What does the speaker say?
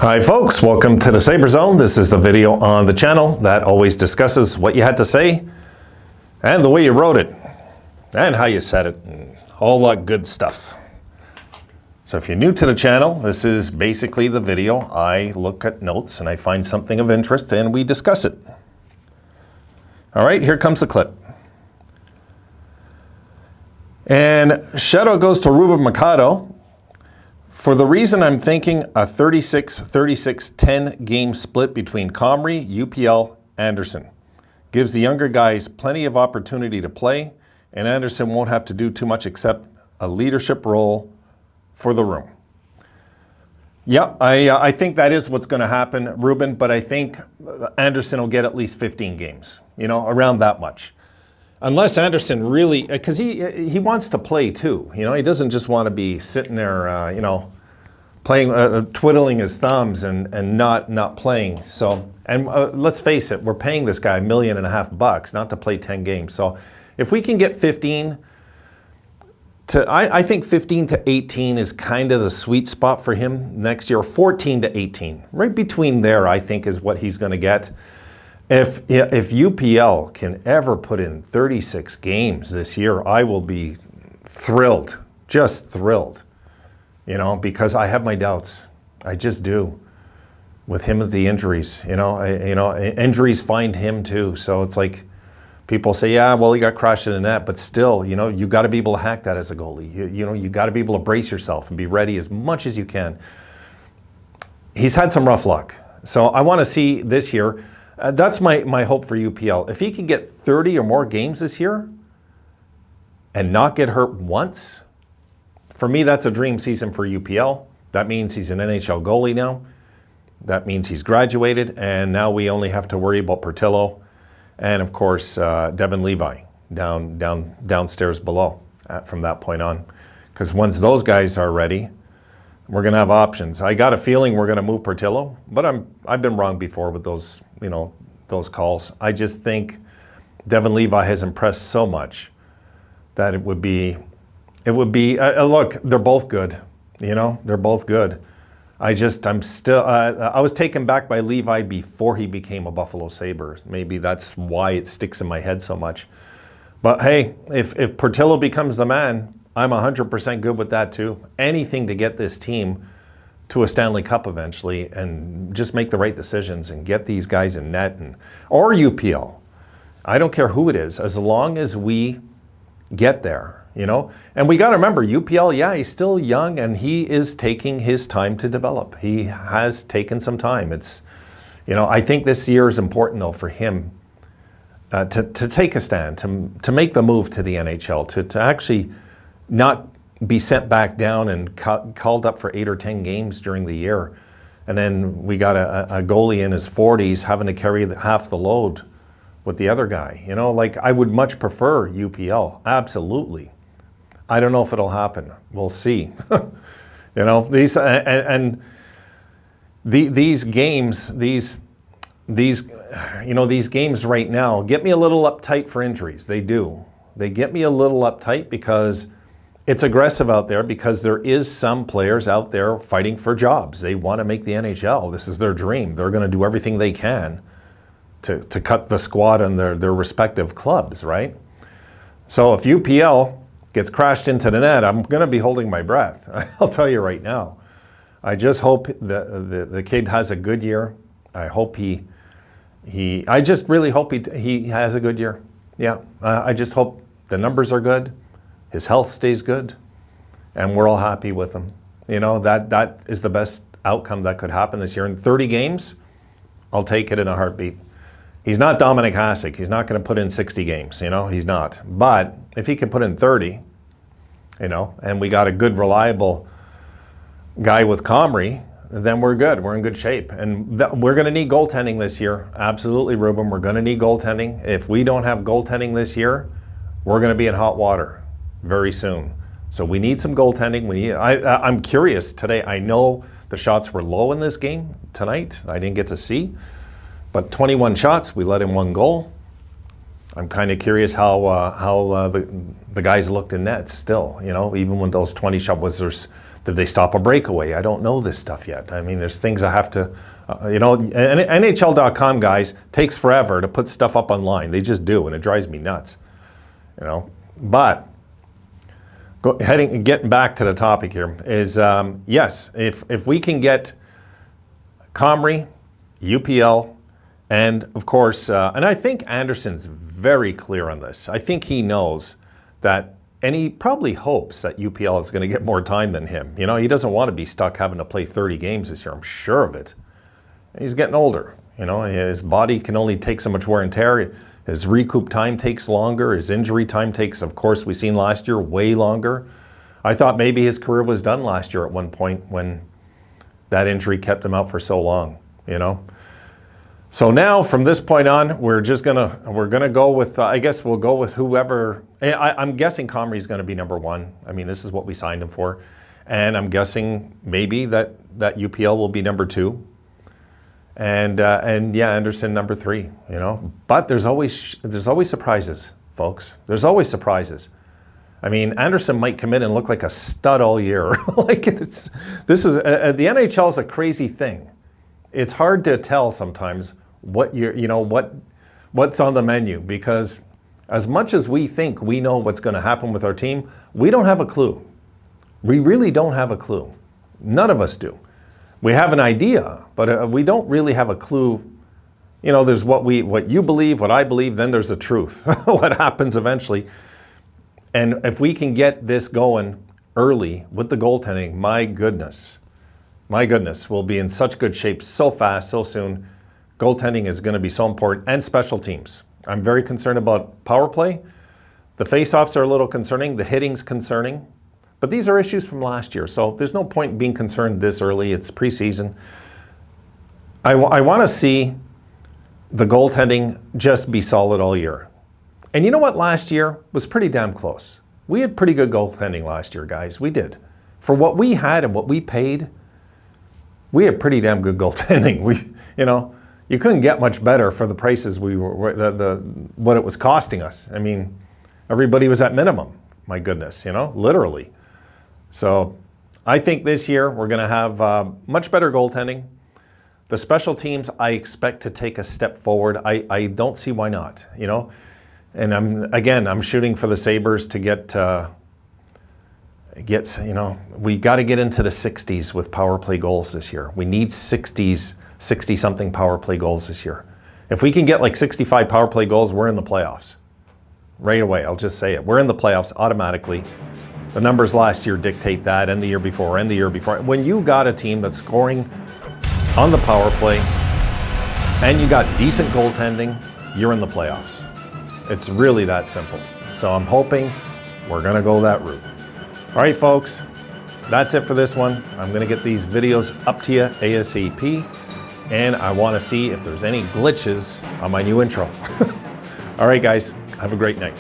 Hi folks, welcome to the Sabre Zone. This is the video on the channel that always discusses what you had to say and the way you wrote it and how you said it and all that good stuff. So if you're new to the channel, this is basically the video. I look at notes and I find something of interest and we discuss it. All right, here comes the clip. And shout out goes to Ruben Mercado. For the reason I'm thinking a 36-36-10 game split between Comrie, UPL, Anderson. Gives the younger guys plenty of opportunity to play, and Anderson won't have to do too much except a leadership role for the room. Yeah, I think that is what's going to happen, Ruben, but I think Anderson will get at least 15 games, around that much. Unless Anderson really, because he wants to play too. He doesn't just want to be sitting there, playing, twiddling his thumbs and not playing. So, and let's face it, we're paying this guy $1.5 million not to play 10 games. So, if we can get 15 to, I think 15 to 18 is kind of the sweet spot for him next year. 14 to 18, right between there, I think is what he's going to get. If UPL can ever put in 36 games this year, I will be thrilled, just thrilled, because I have my doubts. I just do. With him with the injuries, injuries find him too. So it's like people say, yeah, well, he got crushed in the net, but still, you got to be able to hack that as a goalie. You got to be able to brace yourself and be ready as much as you can. He's had some rough luck. So I want to see this year. That's my hope for UPL. If he can get 30 or more games this year and not get hurt once, for me, that's a dream season for UPL. That means he's an NHL goalie now. That means he's graduated, and now we only have to worry about Portillo and, of course, Devin Levi downstairs below from that point on. Because once those guys are ready, we're going to have options. I got a feeling we're going to move Portillo, but I've been wrong before with those, those calls. I just think Devin Levi has impressed so much that it would be look, they're both good. They're both good. I was taken back by Levi before he became a Buffalo Sabre. Maybe that's why it sticks in my head so much. But hey, if Portillo becomes the man, I'm 100% good with that too. Anything to get this team to a Stanley Cup eventually and just make the right decisions and get these guys in net or UPL. I don't care who it is, as long as we get there, And we got to remember, UPL, yeah, he's still young and he is taking his time to develop. He has taken some time. It's, I think this year is important though for him to take a stand, to make the move to the NHL, to actually not be sent back down and called up for 8 or 10 games during the year. And then we got a goalie in his 40s having to carry half the load with the other guy. I would much prefer UPL, absolutely. I don't know if it'll happen. We'll see. These these games, these games right now get me a little uptight for injuries. They do. They get me a little uptight because it's aggressive out there, because there is some players out there fighting for jobs. They want to make the NHL. This is their dream. They're going to do everything they can to cut the squad on their respective clubs, right? So if UPL gets crashed into the net, I'm going to be holding my breath. I'll tell you right now. I just hope the kid has a good year. I hope I just really hope he has a good year. Yeah, I just hope the numbers are good. His health stays good, and we're all happy with him. That is the best outcome that could happen this year. In 30 games, I'll take it in a heartbeat. He's not Dominic Hasek. He's not going to put in 60 games. He's not. But if he can put in 30, and we got a good, reliable guy with Comrie, then we're good. We're in good shape. And we're going to need goaltending this year. Absolutely, Ruben. We're going to need goaltending. If we don't have goaltending this year, we're going to be in hot water very soon. So we need some goaltending. I'm curious today. I know the shots were low in this game tonight. I didn't get to see. But 21 shots, we let in 1 goal. I'm kind of curious how the guys looked in net still, you know, even when those 20 shots, did they stop a breakaway? I don't know this stuff yet. I mean, there's things I have to, you know, NHL.com guys takes forever to put stuff up online. They just do, and it drives me nuts, you know. But getting back to the topic here is, yes, if we can get Comrie, UPL, and of course, and I think Anderson's very clear on this. I think he knows that, and he probably hopes that UPL is going to get more time than him. You know, he doesn't want to be stuck having to play 30 games this year. I'm sure of it. He's getting older. You know, his body can only take so much wear and tear. His recoup time takes longer. His injury time takes, of course, we've seen last year, way longer. I thought maybe his career was done last year at one point when that injury kept him out for so long, you know. So now, from this point on, we're gonna go with. I guess we'll go with whoever. I'm guessing Comrie's going to be number one. I mean, this is what we signed him for, and I'm guessing maybe that UPL will be number two, and yeah, Anderson number three. You know, but there's always surprises, folks. There's always surprises. I mean, Anderson might come in and look like a stud all year. Like the NHL is a crazy thing. It's hard to tell sometimes what's on the menu, because as much as we think we know what's going to happen with our team, we don't have a clue. We really don't have a clue. None of us do. We have an idea, but we don't really have a clue. You know, there's what you believe, what I believe, then there's the truth, what happens eventually. And if we can get this going early with the goaltending, my goodness, we'll be in such good shape so fast, so soon. Goaltending is going to be so important, and special teams. I'm very concerned about power play. The face-offs are a little concerning. The hitting's concerning. But these are issues from last year, so there's no point in being concerned this early. It's preseason. I want to see the goaltending just be solid all year. And you know what? Last year was pretty damn close. We had pretty good goaltending last year, guys. We did. For what we had and what we paid, we had pretty damn good goaltending. You couldn't get much better for the prices what it was costing us. I mean, everybody was at minimum. My goodness, literally. So I think this year we're going to have much better goaltending. The special teams I expect to take a step forward. I don't see why not. And I'm shooting for the Sabres to get. We got to get into the 60s with power play goals this year. We need 60-something power play goals this year. If we can get like 65 power play goals, we're in the playoffs. Right away, I'll just say it. We're in the playoffs automatically. The numbers last year dictate that, and the year before, and the year before. When you got a team that's scoring on the power play, and you got decent goaltending, you're in the playoffs. It's really that simple. So I'm hoping we're going to go that route. All right, folks, that's it for this one. I'm going to get these videos up to you ASAP, and I want to see if there's any glitches on my new intro. All right, guys, have a great night.